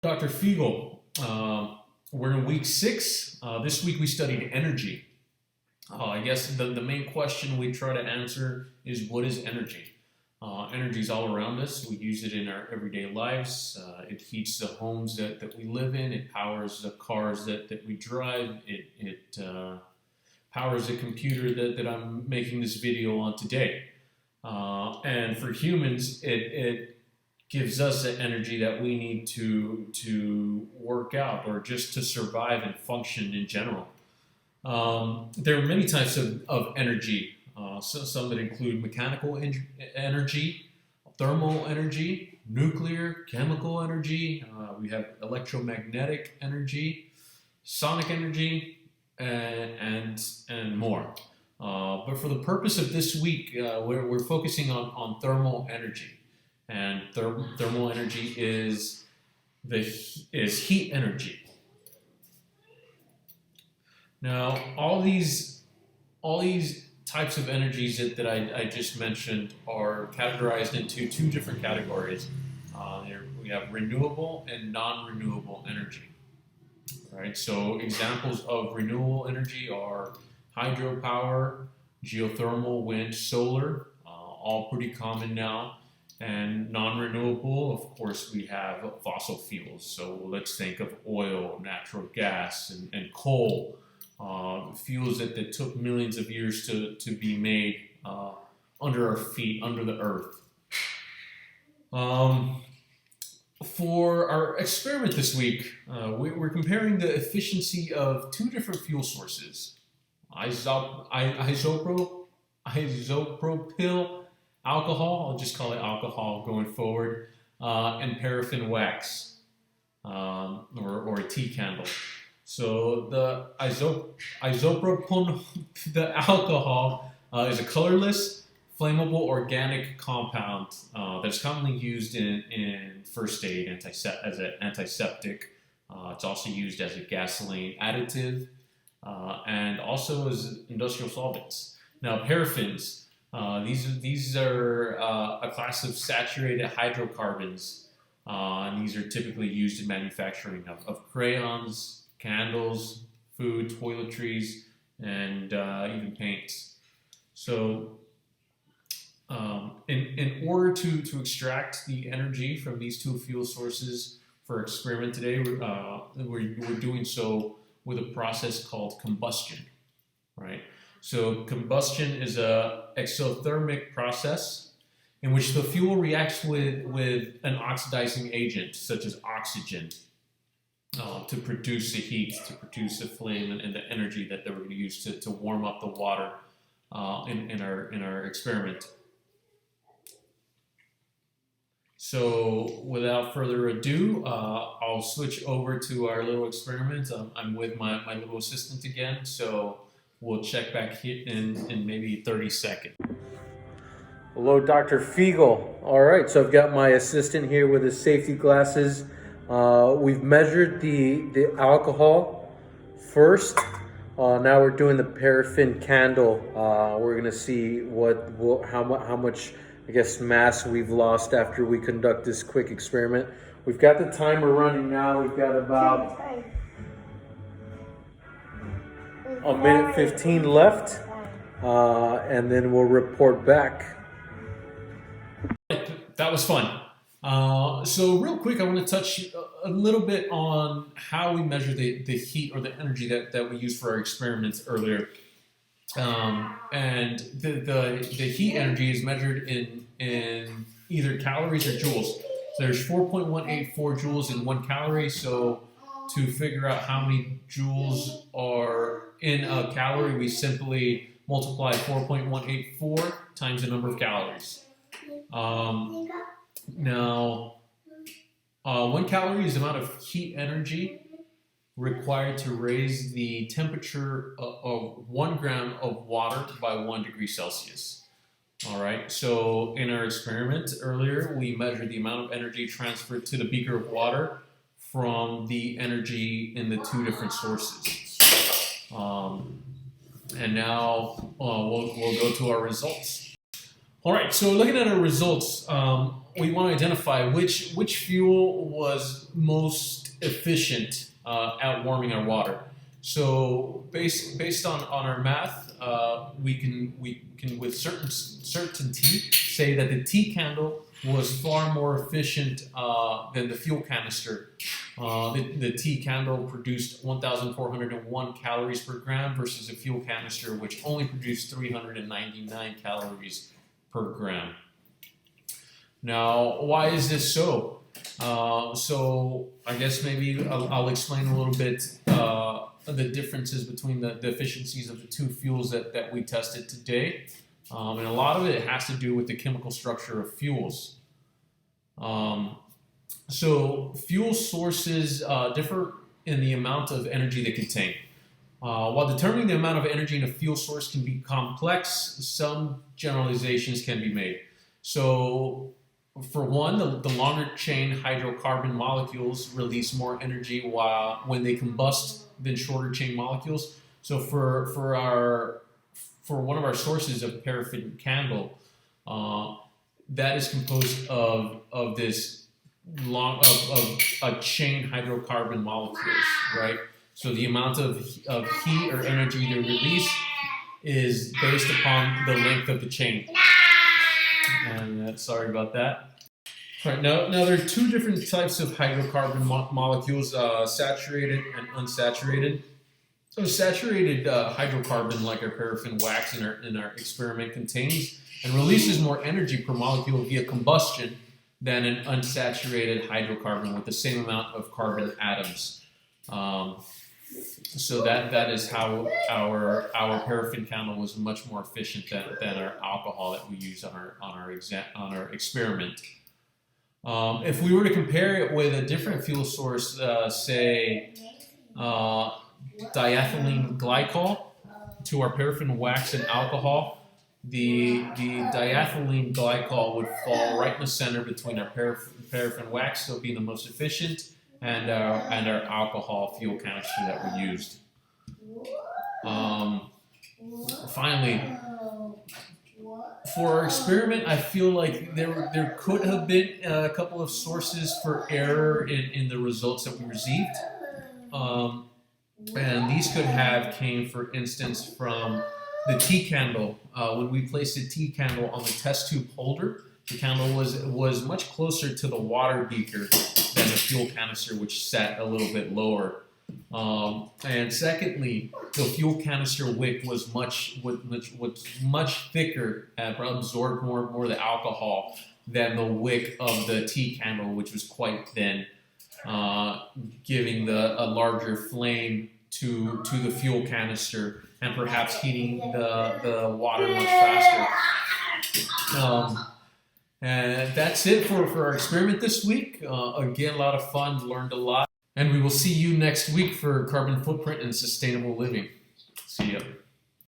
Dr. Fiegel, we're in week 6. This week we studied energy. I guess the main question we try to answer is, what is energy? Energy is all around us. We use it in our everyday lives. It heats the homes that we live in. It powers the cars that we drive. It powers the computer that I'm making this video on today. And for humans, it gives us the energy that we need to work out or just to survive and function in general. There are many types of energy. Some that include mechanical energy, thermal energy, nuclear, chemical energy. We have electromagnetic energy, sonic energy, and more. But for the purpose of this week, we're focusing on thermal energy. And thermal energy is heat energy. Now, all these types of energies that I just mentioned are categorized into 2 different categories. We have renewable and non-renewable energy. Right. So examples of renewable energy are hydropower, geothermal, wind, solar, all pretty common now. And non-renewable, of course, we have fossil fuels. So let's think of oil, natural gas, and coal, fuels that took millions of years to be made under our feet, under the earth. For our experiment this week, we're comparing the efficiency of 2 different fuel sources, isopropyl alcohol, I'll just call it alcohol going forward, and paraffin wax, or a tea candle. So the isopropyl, the alcohol, is a colorless, flammable organic compound that's commonly used in first aid as an antiseptic. It's also used as a gasoline additive, and also as industrial solvents. Now, paraffins. These are a class of saturated hydrocarbons, and these are typically used in manufacturing of crayons, candles, food, toiletries, and even paints. So, in order to extract the energy from these 2 fuel sources for our experiment today, we're doing so with a process called combustion, right? So combustion is a exothermic process in which the fuel reacts with an oxidizing agent, such as oxygen, to produce the heat, to produce the flame and the energy that we're going to use to warm up the water in our experiment. So without further ado, I'll switch over to our little experiment. I'm with my little assistant again, so we'll check back here in maybe 30 seconds. Hello, Dr. Fiegel. All right, so I've got my assistant here with his safety glasses. We've measured the alcohol first. Now we're doing the paraffin candle. We're gonna see how much, I guess, mass we've lost after we conduct this quick experiment. We've got the timer running now. We've got about a minute 15 left, and then we'll report back. That was fun. So real quick, I want to touch a little bit on how we measure the heat or the energy that we used for our experiments earlier. And the heat energy is measured in either calories or joules. So there's 4.184 joules in 1 calorie. So to figure out how many joules are in a calorie, we simply multiply 4.184 times the number of calories. Now, 1 calorie is the amount of heat energy required to raise the temperature of 1 gram of water by 1 degree Celsius. All right, so in our experiment earlier, we measured the amount of energy transferred to the beaker of water from the energy in the 2 different sources. And now we'll go to our results. All right, so looking at our results, we want to identify which fuel was most efficient at warming our water. So based on our math, we can with certainty say that the tea candle was far more efficient than the fuel canister. The tea candle produced 1,401 calories per gram versus a fuel canister which only produced 399 calories per gram. Now, why is this so? So I guess maybe I'll explain a little bit the differences between the efficiencies of the two fuels that we tested today. And a lot of it has to do with the chemical structure of fuels. So fuel sources differ in the amount of energy they contain. While determining the amount of energy in a fuel source can be complex, some generalizations can be made. So for one, the longer chain hydrocarbon molecules release more energy when they combust than shorter chain molecules. So for one of our sources of paraffin candle, that is composed of this a chain hydrocarbon molecules, right? So the amount of heat or energy they release is based upon the length of the chain. And sorry about that. All right, now there are two different types of hydrocarbon molecules, saturated and unsaturated. So saturated hydrocarbon, like our paraffin wax in our experiment, contains and releases more energy per molecule via combustion than an unsaturated hydrocarbon with the same amount of carbon atoms. So that is how our paraffin candle was much more efficient than our alcohol that we used on our experiment. If we were to compare it with a different fuel source, say diethylene glycol, to our paraffin wax and alcohol, the diethylene glycol would fall right in the center between our paraffin wax, so being the most efficient, and our alcohol fuel canister that we used. Finally, for our experiment, I feel like there could have been a couple of sources for error in the results that we received. And these could have came, for instance, from the tea candle. When we placed the tea candle on the test tube holder, the candle was much closer to the water beaker than the fuel canister, which sat a little bit lower. And secondly, the fuel canister wick was much thicker and absorbed more of the alcohol than the wick of the tea candle, which was quite thin, giving a larger flame to the fuel canister and perhaps heating the water much faster. And that's it for our experiment this week. Again, a lot of fun, learned a lot. And we will see you next week for carbon footprint and sustainable living. See ya.